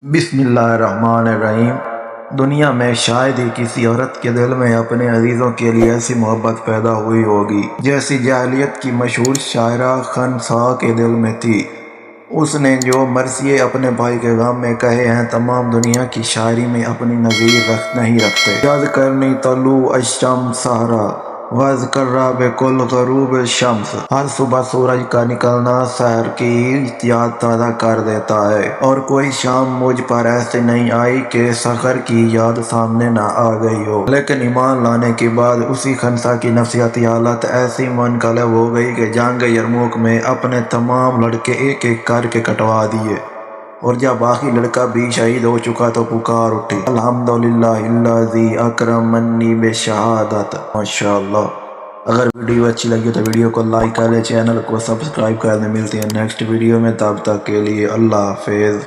बिस्मिल्लाहिर्रहमानिर्रहीम। दुनिया में शायद ही किसी औरत के दिल में अपने अजीज़ों के लिए ऐसी मोहब्बत पैदा हुई होगी जैसी जाहिलियत की मशहूर शायरा खनसा के दिल में थी। उसने जो मरसिए अपने भाई के गम में कहे हैं, तमाम दुनिया की शायरी में अपनी नज़ीर नहीं रखते। याद करनी तलू अशम सहरा वज कर्रा बेकुल गरूब शम्स। हर सुबह सूरज का निकलना शहर की याद ताज़ा कर देता है, और कोई शाम मुझ पर ऐसे नहीं आई कि सखर की याद सामने ना आ गई हो। लेकिन ईमान लाने के बाद उसी खनसा की नफसियाती हालत ऐसी मुनकलब हो गई कि जंग यरमुक में अपने तमाम लड़के एक एक करके कटवा दिए, और जब आखिरी लड़का भी शहीद हो चुका तो पुकार उठी, अल्हम्दुलिल्लाहिल्लज़ी अकरमनी बेशहादत। माशाअल्लाह। अगर वीडियो अच्छी लगी तो वीडियो को लाइक कर ले, चैनल को सब्सक्राइब कर ले। मिलते हैं नेक्स्ट वीडियो में, तब तक के लिए अल्लाह हाफिज़।